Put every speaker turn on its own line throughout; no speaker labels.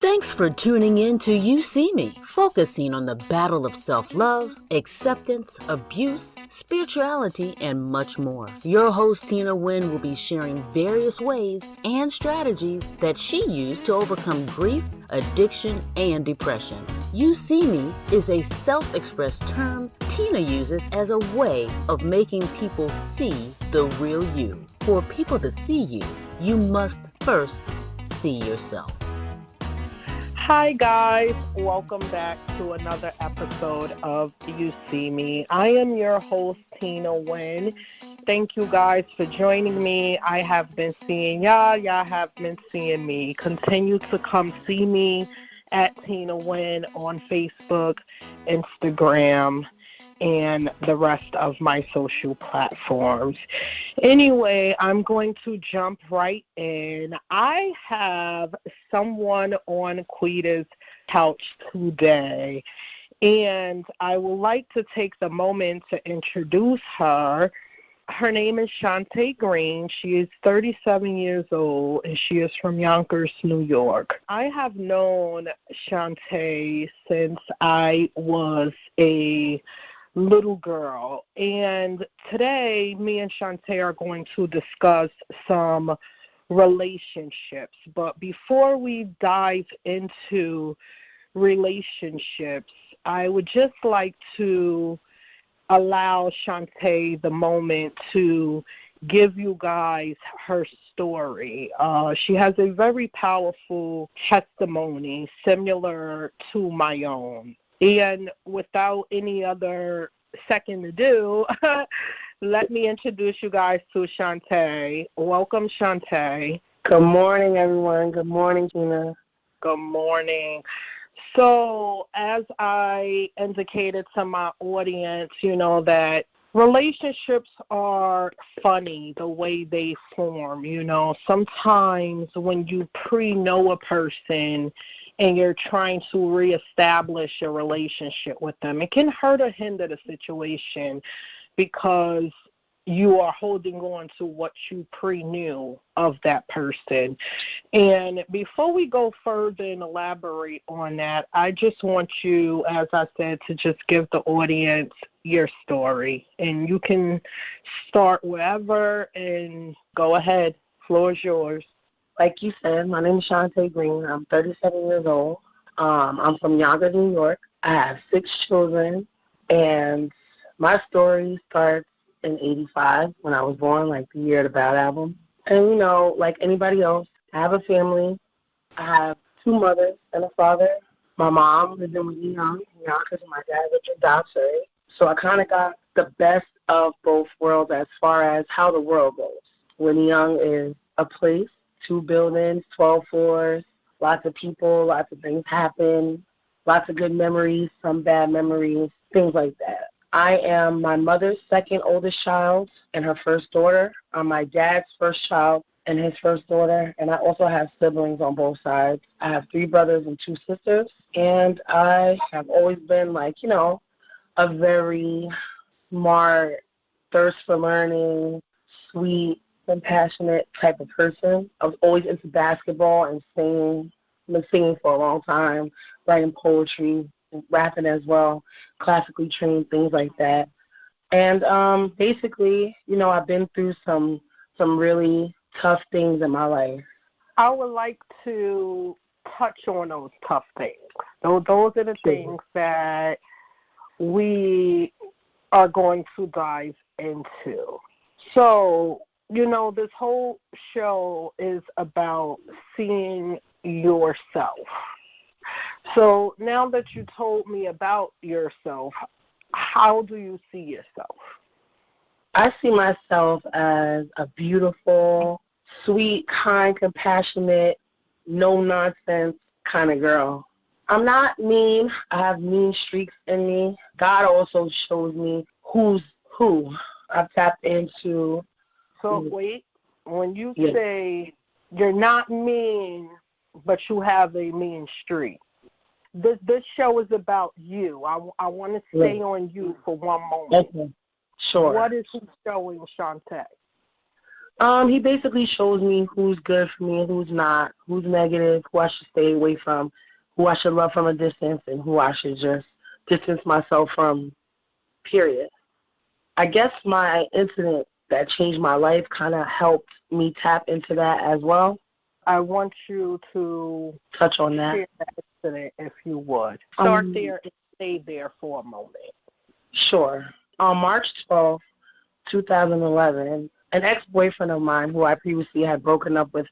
Thanks for tuning in to You See Me, focusing on the battle of self-love, acceptance, abuse, spirituality, and much more. Your host, Tina Wynn, will be sharing various ways and strategies that she used to overcome grief, addiction, and depression. You See Me is a self-expressed term Tina uses as a way of making people see the real you. For people to see you, you must first see yourself.
Hi guys, welcome back to another episode of You See Me. I am your host, Tina Wynn. Thank you guys for joining me. I have been seeing y'all have been seeing me. Continue to come see me at Tina Wynn on Facebook, Instagram, and the rest of my social platforms. Anyway, I'm going to jump right in. I have someone on Quita's couch today, and I would like to take the moment to introduce her. Her name is Shantae Green. She is 37 years old, and she is from Yonkers, New York. I have known Shantae since I was a little girl, and today me and Shantae are going to discuss some relationships. But before we dive into relationships, I would just like to allow Shantae the moment to give you guys her story. She has a very powerful testimony similar to my own. And without any other second ado, let me introduce you guys to Shantae. Welcome, Shantae.
Good morning, everyone. Good morning, Tina.
Good morning. So, as I indicated to my audience, that relationships are funny the way they form. Sometimes when you pre-know a person and you're trying to reestablish a relationship with them, it can hurt or hinder the situation because you are holding on to what you pre-knew of that person. And before we go further and elaborate on that, I just want you, as I said, to just give the audience your story. And you can start wherever and go ahead. Floor is yours.
Like you said, my name is Shantae Green. I'm 37 years old. I'm from Yonkers, New York. I have 6 children, and my story starts in 85 when I was born, like the year of the Bad album. And, like anybody else, I have a family. I have 2 mothers and a father. My mom lived in Yonkers, and my dad lived in Dobbsbury. So I kind of got the best of both worlds as far as how the world goes. Winnie Young is a place, 2 buildings, 12 floors, lots of people, lots of things happen, lots of good memories, some bad memories, things like that. I am my mother's second oldest child and her first daughter. I'm my dad's first child and his first daughter, and I also have siblings on both sides. I have 3 brothers and 2 sisters, and I have always been a very smart, thirst for learning, sweet, compassionate type of person. I was always into basketball and singing. I've been singing for a long time, writing poetry, rapping as well, classically trained, things like that. And basically, I've been through some really tough things in my life.
I would like to touch on those tough things. Those are the things that we are going to dive into. So, this whole show is about seeing yourself. So now that you told me about yourself, how do you see yourself?
I see myself as a beautiful, sweet, kind, compassionate, no-nonsense kind of girl. I'm not mean. I have mean streaks in me. God also shows me who's who. I've tapped into.
So wait, when you say you're not mean, but you have a mean streak, this show is about you. I want to stay on you for one moment.
Okay. Sure.
What is he showing, Shantae?
He basically shows me who's good for me and who's not, who's negative, who I should stay away from, who I should love from a distance, and who I should just distance myself from, period. I guess my incident that changed my life kind of helped me tap into that as well.
I want you to
touch on that.
Share that incident, if you would. Start there and stay there for a moment.
Sure. On March 12th, 2011, an ex-boyfriend of mine who I previously had broken up with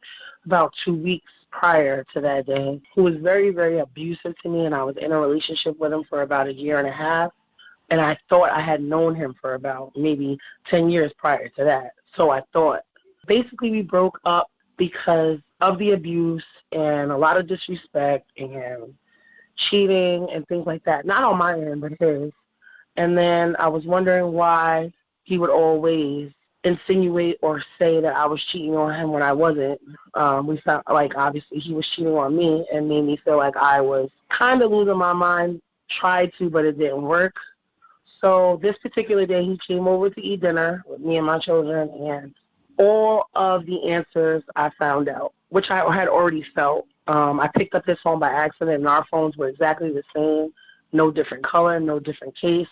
about 2 weeks prior to that day, who was very, very abusive to me, and I was in a relationship with him for about a year and a half, and I thought I had known him for about maybe 10 years prior to that. So I thought. Basically, we broke up because of the abuse and a lot of disrespect and cheating and things like that. Not on my end, but his. And then I was wondering why he would always insinuate or say that I was cheating on him when I wasn't. We felt like obviously he was cheating on me and made me feel like I was kind of losing my mind. Tried to, but it didn't work. So this particular day he came over to eat dinner with me and my children, and all of the answers I found out, which I had already felt. I picked up his phone by accident, and our phones were exactly the same, no different color, no different case.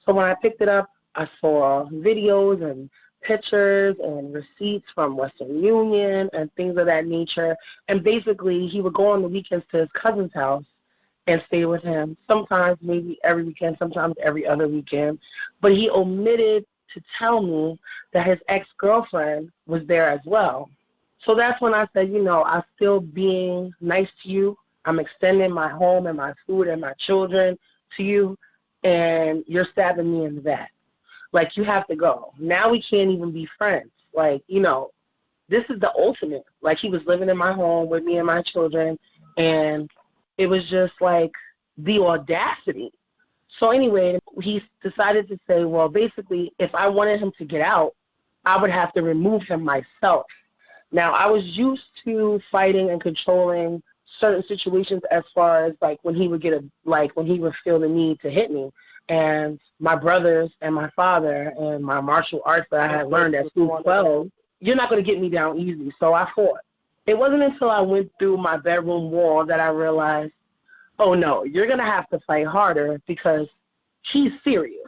So when I picked it up, I saw videos and pictures and receipts from Western Union and things of that nature. And basically, he would go on the weekends to his cousin's house and stay with him, sometimes maybe every weekend, sometimes every other weekend. But he omitted to tell me that his ex-girlfriend was there as well. So that's when I said, I'm still being nice to you. I'm extending my home and my food and my children to you, and you're stabbing me in the back. Like, you have to go. Now we can't even be friends. Like, this is the ultimate. Like, he was living in my home with me and my children, and it was just like the audacity. So anyway, he decided to say, well, basically, if I wanted him to get out, I would have to remove him myself. Now, I was used to fighting and controlling certain situations as far as, like, when he would when he would feel the need to hit me. And my brothers and my father and my martial arts that I had learned at school 12, you're not going to get me down easy. So I fought. It wasn't until I went through my bedroom wall that I realized, oh, no, you're going to have to fight harder because he's serious.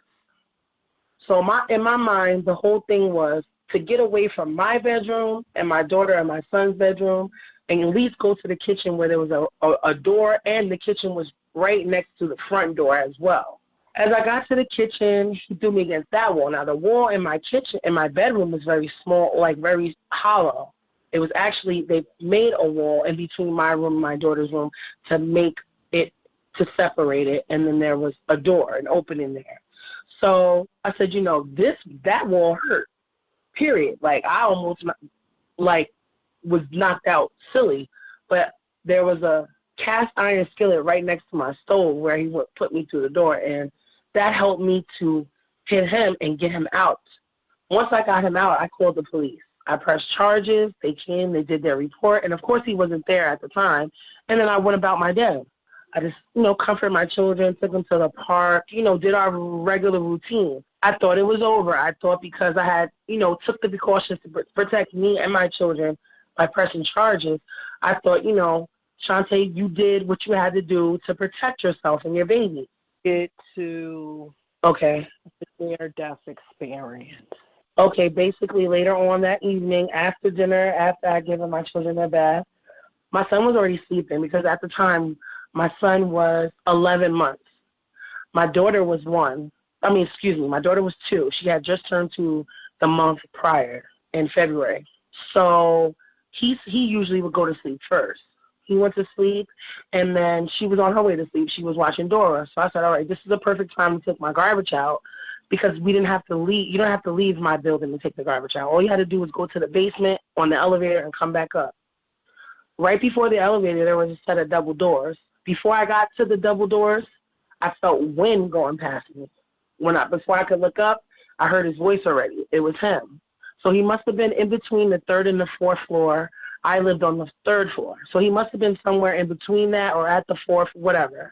So in my mind, the whole thing was to get away from my bedroom and my daughter and my son's bedroom and at least go to the kitchen where there was a door, and the kitchen was right next to the front door as well. As I got to the kitchen, he threw me against that wall. Now, the wall in my kitchen, in my bedroom, was very small, like very hollow. It was actually, they made a wall in between my room and my daughter's room to separate it, and then there was a door, an opening there. So I said, that wall hurt, period. Like, I almost, was knocked out silly, but there was a cast iron skillet right next to my stove where he would put me through the door, and that helped me to hit him and get him out. Once I got him out, I called the police. I pressed charges. They came, they did their report, and of course he wasn't there at the time, and then I went about my day. I just, comforted my children, took them to the park, did our regular routine. I thought it was over. I thought because I had, took the precautions to protect me and my children by pressing charges, I thought, Shantae, you did what you had to do to protect yourself and your baby.
To
the
near-death experience.
Okay, basically later on that evening, after dinner, after I given my children their bath, my son was already sleeping because at the time my son was 11 months. My daughter was my daughter was 2. She had just turned 2 the month prior in February. So he usually would go to sleep first. He went to sleep, and then she was on her way to sleep. She was watching Dora. So I said, all right, this is the perfect time to take my garbage out because we didn't have to leave. You don't have to leave my building to take the garbage out. All you had to do was go to the basement on the elevator and come back up. Right before the elevator, there was a set of double doors. Before I got to the double doors, I felt wind going past me. Before I could look up, I heard his voice already. It was him. So he must have been in between the 3rd and the 4th floor. I lived on the 3rd floor. So he must have been somewhere in between that or at the 4th, whatever.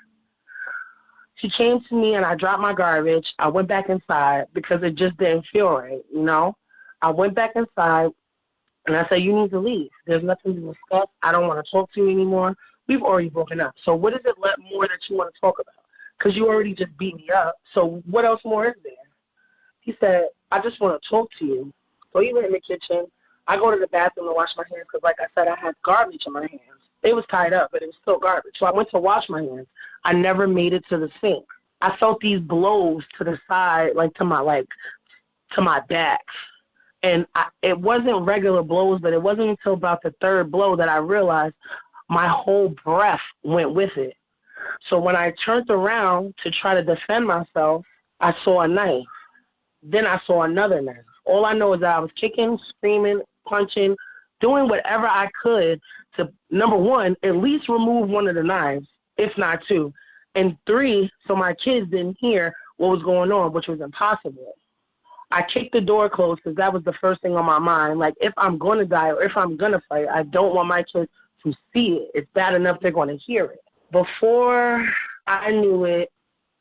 He came to me and I dropped my garbage. I went back inside because it just didn't feel right, I went back inside. And I said, you need to leave. There's nothing to discuss. I don't want to talk to you anymore. We've already broken up. So what is it more that you want to talk about? Because you already just beat me up. So what else more is there? He said, I just want to talk to you. So he went in the kitchen. I go to the bathroom to wash my hands because, like I said, I had garbage in my hands. It was tied up, but it was still garbage. So I went to wash my hands. I never made it to the sink. I felt these blows to the side, to my back. And it wasn't regular blows, but it wasn't until about the third blow that I realized my whole breath went with it. So when I turned around to try to defend myself, I saw a knife. Then I saw another knife. All I know is that I was kicking, screaming, punching, doing whatever I could to, number one, at least remove one of the knives, if not two, and three, so my kids didn't hear what was going on, which was impossible. I kicked the door closed because that was the first thing on my mind. If I'm going to die or if I'm going to fight, I don't want my kids to see it. It's bad enough they're going to hear it. Before I knew it,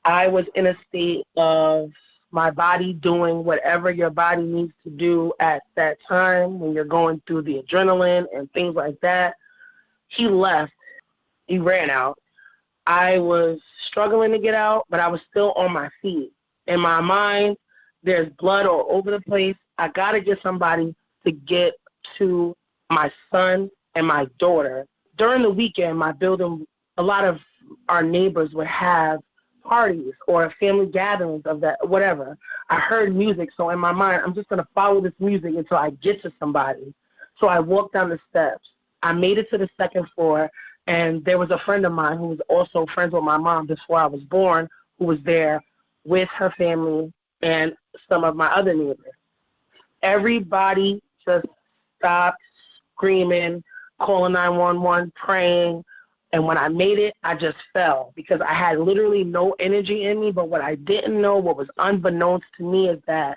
I was in a state of my body doing whatever your body needs to do at that time when you're going through the adrenaline and things like that. He left. He ran out. I was struggling to get out, but I was still on my feet. In my mind, there's blood all over the place. I got to get somebody to get to my son and my daughter. During the weekend, my building, a lot of our neighbors would have parties or family gatherings of that, whatever. I heard music, so in my mind, I'm just going to follow this music until I get to somebody. So I walked down the steps. I made it to the second floor, and there was a friend of mine who was also friends with my mom before I was born, who was there with her family and some of my other neighbors. Everybody just stopped screaming, calling 911, praying. And when I made it, I just fell because I had literally no energy in me. But what I didn't know, what was unbeknownst to me, is that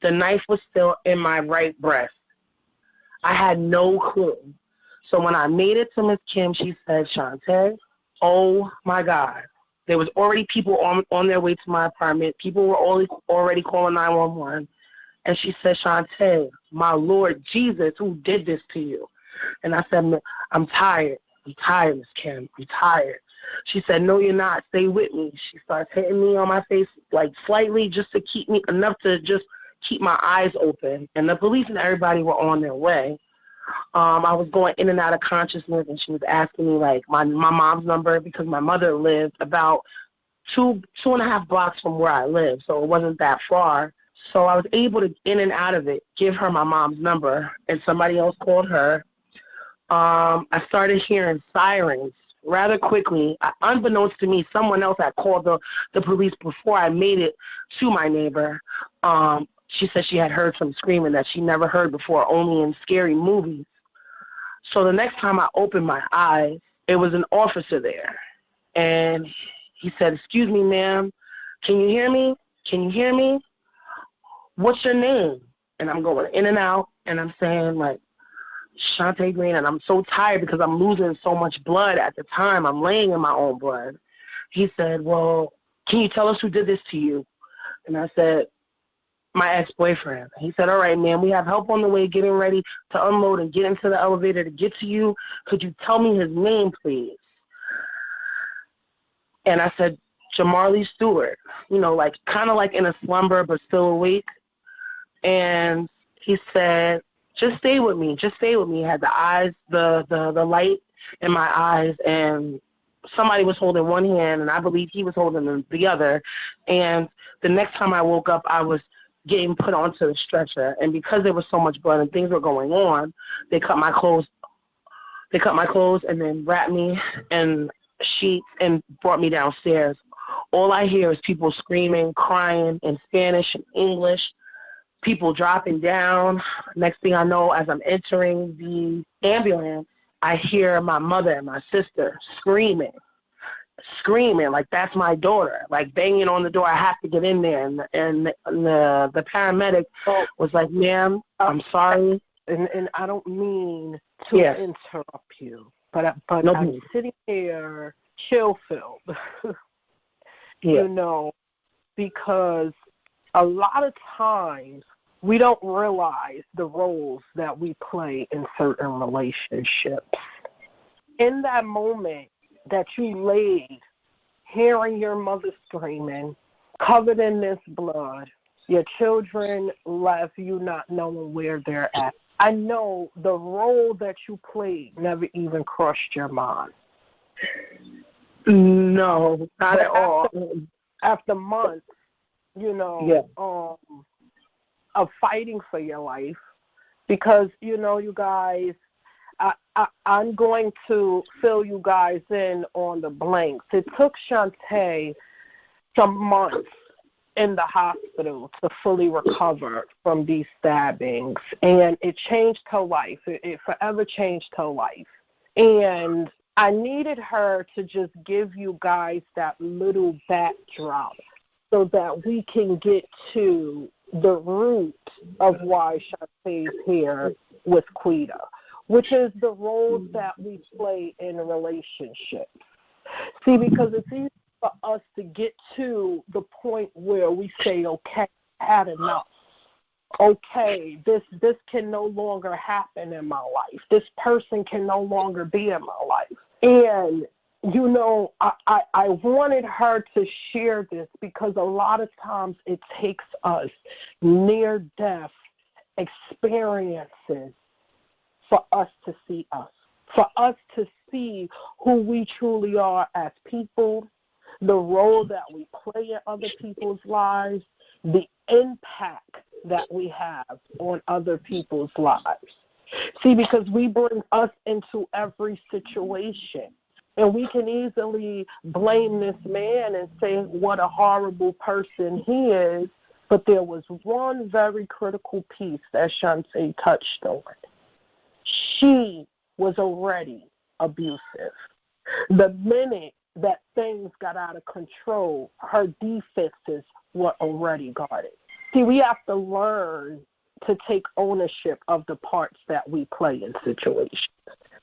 the knife was still in my right breast. I had no clue. So when I made it to Miss Kim, she said, Shantae, oh, my God. There was already people on their way to my apartment. People were already calling 911. And she said, Shantae, my Lord Jesus, who did this to you? And I said, I'm tired. I'm tired, Miss Kim. I'm tired. She said, no, you're not. Stay with me. She starts hitting me on my face, slightly, just to keep me, enough to just keep my eyes open. And the police and everybody were on their way. I was going in and out of consciousness, and she was asking me, my mom's number, because my mother lived about two and a half blocks from where I live, so it wasn't that far. So I was able to, in and out of it, give her my mom's number, and somebody else called her. I started hearing sirens rather quickly. Unbeknownst to me, someone else had called the police before I made it to my neighbor. She said she had heard some screaming that she never heard before, only in scary movies. So the next time I opened my eyes, it was an officer there. And he said, excuse me, ma'am, can you hear me? Can you hear me? What's your name? And I'm going in and out, and I'm saying, Shantae Green, and I'm so tired because I'm losing so much blood at the time. I'm laying in my own blood. He said, well, can you tell us who did this to you? And I said, my ex-boyfriend. He said, all right, man, we have help on the way getting ready to unload and get into the elevator to get to you. Could you tell me his name, please? And I said, Jamarlee Stewart, kind of in a slumber but still awake. And he said, just stay with me. Just stay with me. He had the eyes, the light in my eyes, and somebody was holding one hand, and I believe he was holding the other. And the next time I woke up, I was getting put onto the stretcher. And because there was so much blood and things were going on, they cut my clothes. They cut my clothes and then wrapped me in sheets and brought me downstairs. All I hear is people screaming, crying in Spanish and English. People dropping down. Next thing I know, as I'm entering the ambulance, I hear my mother and my sister screaming like that's my daughter, banging on the door. I have to get in there, and the paramedic was like, "Ma'am, I'm sorry."
And I don't mean to interrupt you, but I'm sitting here chill-filled, because a lot of times we don't realize the roles that we play in certain relationships. In that moment that you laid, hearing your mother screaming, covered in this blood, your children left, you not knowing where they're at. I know the role that you played never even crossed your mind.
No, not at all.
After months, of fighting for your life, because, you guys, I'm going to fill you guys in on the blanks. It took Shantae some months in the hospital to fully recover from these stabbings, and it changed her life. It forever changed her life. And I needed her to just give you guys that little backdrop so that we can get to the root of why Shantae's here with Quita, which is the roles that we play in relationships. See, because it's easy for us to get to the point where we say, okay, I had enough. Okay, this can no longer happen in my life. This person can no longer be in my life. And, I wanted her to share this because a lot of times it takes us near-death experiences for us to see us, for us to see who we truly are as people, the role that we play in other people's lives, the impact that we have on other people's lives. See, because we bring us into every situation. And we can easily blame this man and say what a horrible person he is, but there was one very critical piece that Shantae touched on. She was already abusive. The minute that things got out of control, her defenses were already guarded. See, we have to learn to take ownership of the parts that we play in situations.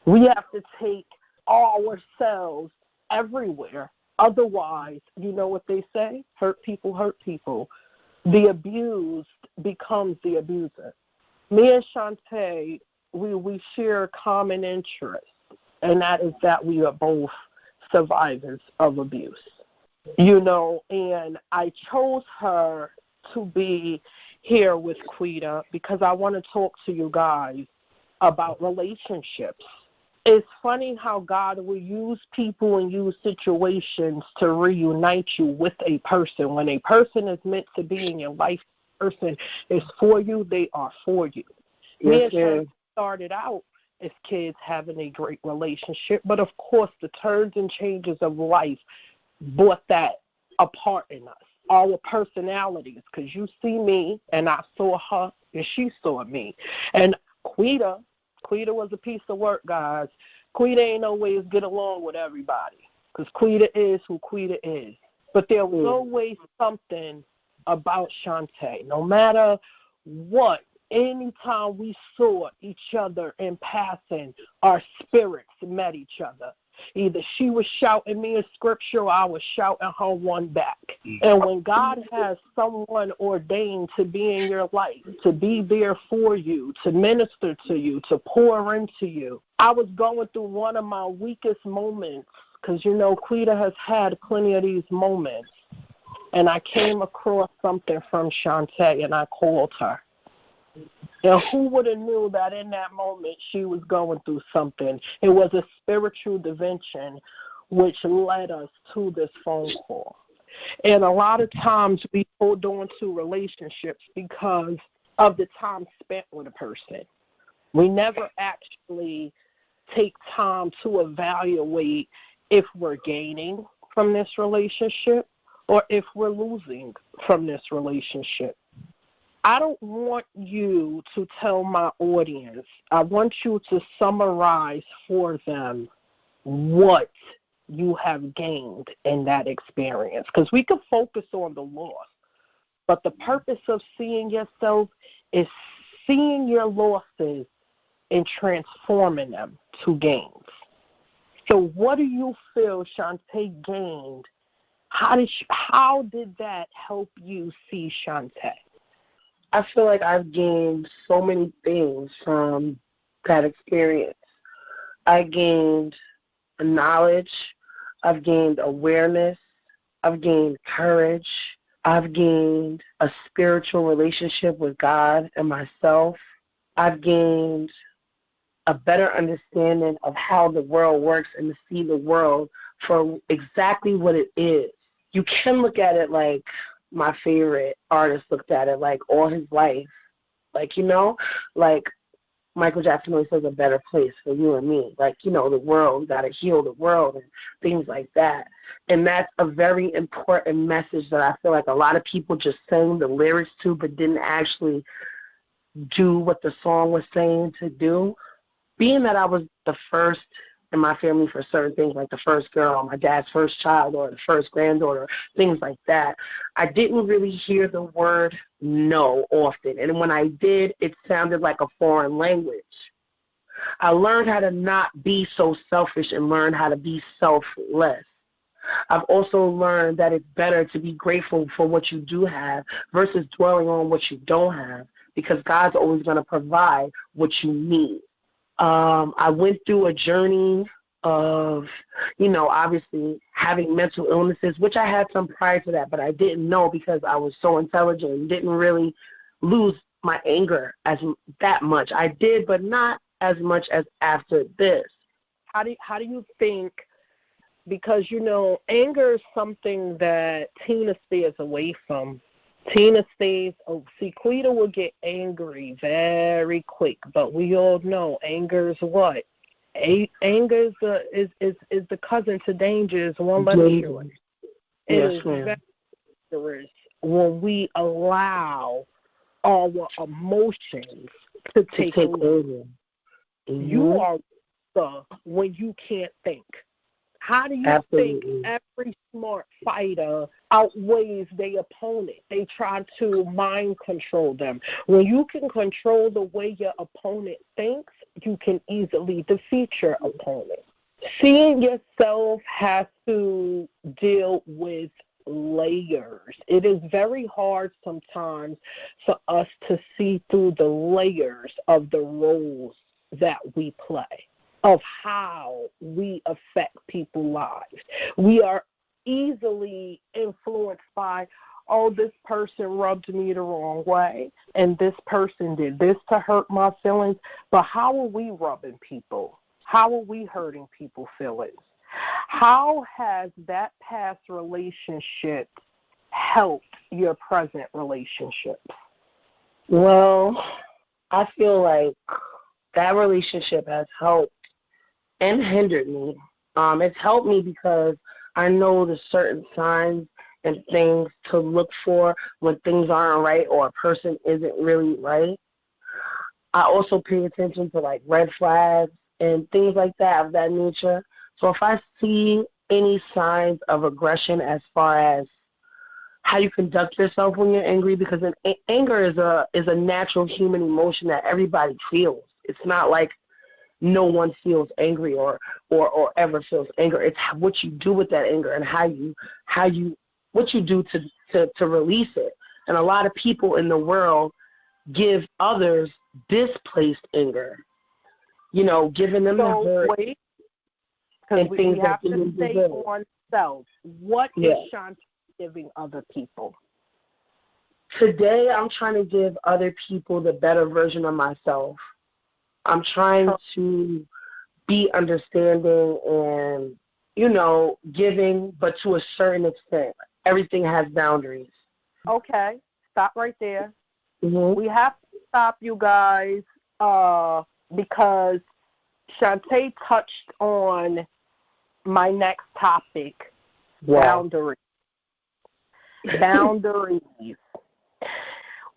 We have to take ourselves everywhere. Otherwise, you know what they say? Hurt people hurt people. The abused becomes the abuser. Me and Shantae, we share a common interest, and that is that we are both survivors of abuse. And I chose her to be here with Quita because I want to talk to you guys about relationships. It's funny how God will use people and use situations to reunite you with a person. When a person is meant to be in your life, a person is for you, they are for you.
Yes,
Me and started out as kids having a great relationship, but of course the turns and changes of life brought that apart in us, our personalities, because you see me and I saw her and she saw me. And Quita was a piece of work, guys. Quita ain't always get along with everybody because Quita is who Quita is. But there was always something about Shantae. No matter what, anytime we saw each other in passing, our spirits met each other. Either she was shouting me a scripture or I was shouting her one back. And when God has someone ordained to be in your life, to be there for you, to minister to you, to pour into you, I was going through one of my weakest moments because, Quita has had plenty of these moments. And I came across something from Shantae and I called her. And who would have knew that in that moment she was going through something? It was a spiritual dimension which led us to this phone call. And a lot of times we hold on to relationships because of the time spent with a person. We never actually take time to evaluate if we're gaining from this relationship or if we're losing from this relationship. I don't want you to tell my audience. I want you to summarize for them what you have gained in that experience. Because we can focus on the loss, but the purpose of seeing yourself is seeing your losses and transforming them to gains. So what do you feel Shantae gained? How did that help you see Shantae?
I feel like I've gained so many things from that experience. I gained knowledge, I've gained awareness, I've gained courage, I've gained a spiritual relationship with God and myself. I've gained a better understanding of how the world works and to see the world for exactly what it is. You can look at it like my favorite artist looked at it, like all his life. Like, like Michael Jackson always says, a better place for you and me. Like, the world, we got to heal the world and things like that. And that's a very important message that I feel like a lot of people just sang the lyrics to but didn't actually do what the song was saying to do. Being that I was the first in my family for certain things, like the first girl, my dad's first child, or the first granddaughter, things like that, I didn't really hear the word no often. And when I did, it sounded like a foreign language. I learned how to not be so selfish and learn how to be selfless. I've also learned that it's better to be grateful for what you do have versus dwelling on what you don't have, because God's always going to provide what you need. I went through a journey of, obviously having mental illnesses, which I had some prior to that, but I didn't know because I was so intelligent and didn't really lose my anger that much. I did, but not as much as after this.
How do you think, because, anger is something that Tina stays away from. Tina stays, Quita will get angry very quick, but we all know anger is what? Anger is the cousin to danger, is one letter short. It is very dangerous when we allow our emotions to take over. Mm-hmm. You are when you can't think. How do you think every smart fighter outweighs their opponent? They try to mind control them. When you can control the way your opponent thinks, you can easily defeat your opponent. Seeing yourself has to deal with layers. It is very hard sometimes for us to see through the layers of the roles that we play, of how we affect people's lives. We are easily influenced by, this person rubbed me the wrong way, and this person did this to hurt my feelings. But how are we rubbing people? How are we hurting people's feelings? How has that past relationship helped your present relationship?
Well, I feel like that relationship has helped and hindered me. It's helped me because I know the certain signs and things to look for when things aren't right or a person isn't really right. I also pay attention to like red flags and things like that of that nature. So if I see any signs of aggression as far as how you conduct yourself when you're angry, because anger is a natural human emotion that everybody feels. It's not like no one feels angry or ever feels anger. It's what you do with that anger and what you do to release it. And a lot of people in the world give others displaced anger, giving them the hurt.
Wait, because we have to stay on self. What is Shantae giving other people?
Today, I'm trying to give other people the better version of myself. I'm trying to be understanding and, giving, but to a certain extent. Everything has boundaries.
Okay, stop right there.
Mm-hmm.
We have to stop, you guys, because Shantae touched on my next topic, boundaries. Boundaries.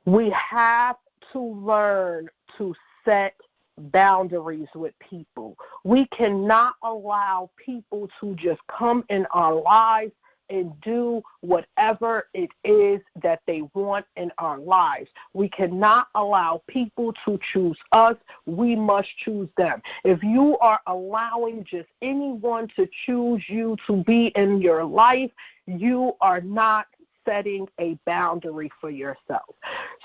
We have to learn to set boundaries with people. We cannot allow people to just come in our lives and do whatever it is that they want in our lives. We cannot allow people to choose us. We must choose them. If you are allowing just anyone to choose you to be in your life, you are not setting a boundary for yourself.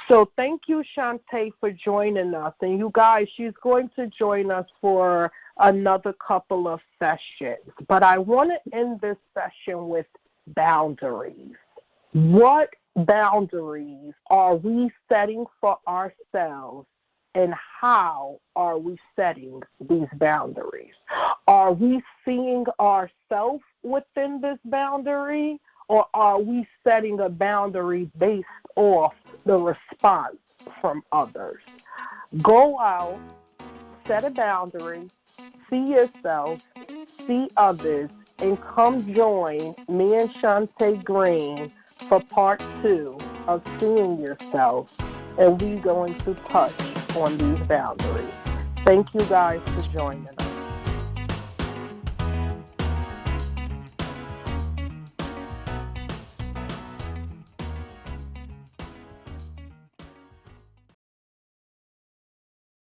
So thank you, Shantae, for joining us. And you guys, she's going to join us for another couple of sessions. But I want to end this session with boundaries. What boundaries are we setting for ourselves, and how are we setting these boundaries? Are we seeing ourselves within this boundary, or are we setting a boundary based off the response from others? Go out, set a boundary, see yourself, see others, and come join me and Shantae Green for part 2 of Seeing Yourself, and we're going to touch on these boundaries. Thank you guys for joining us.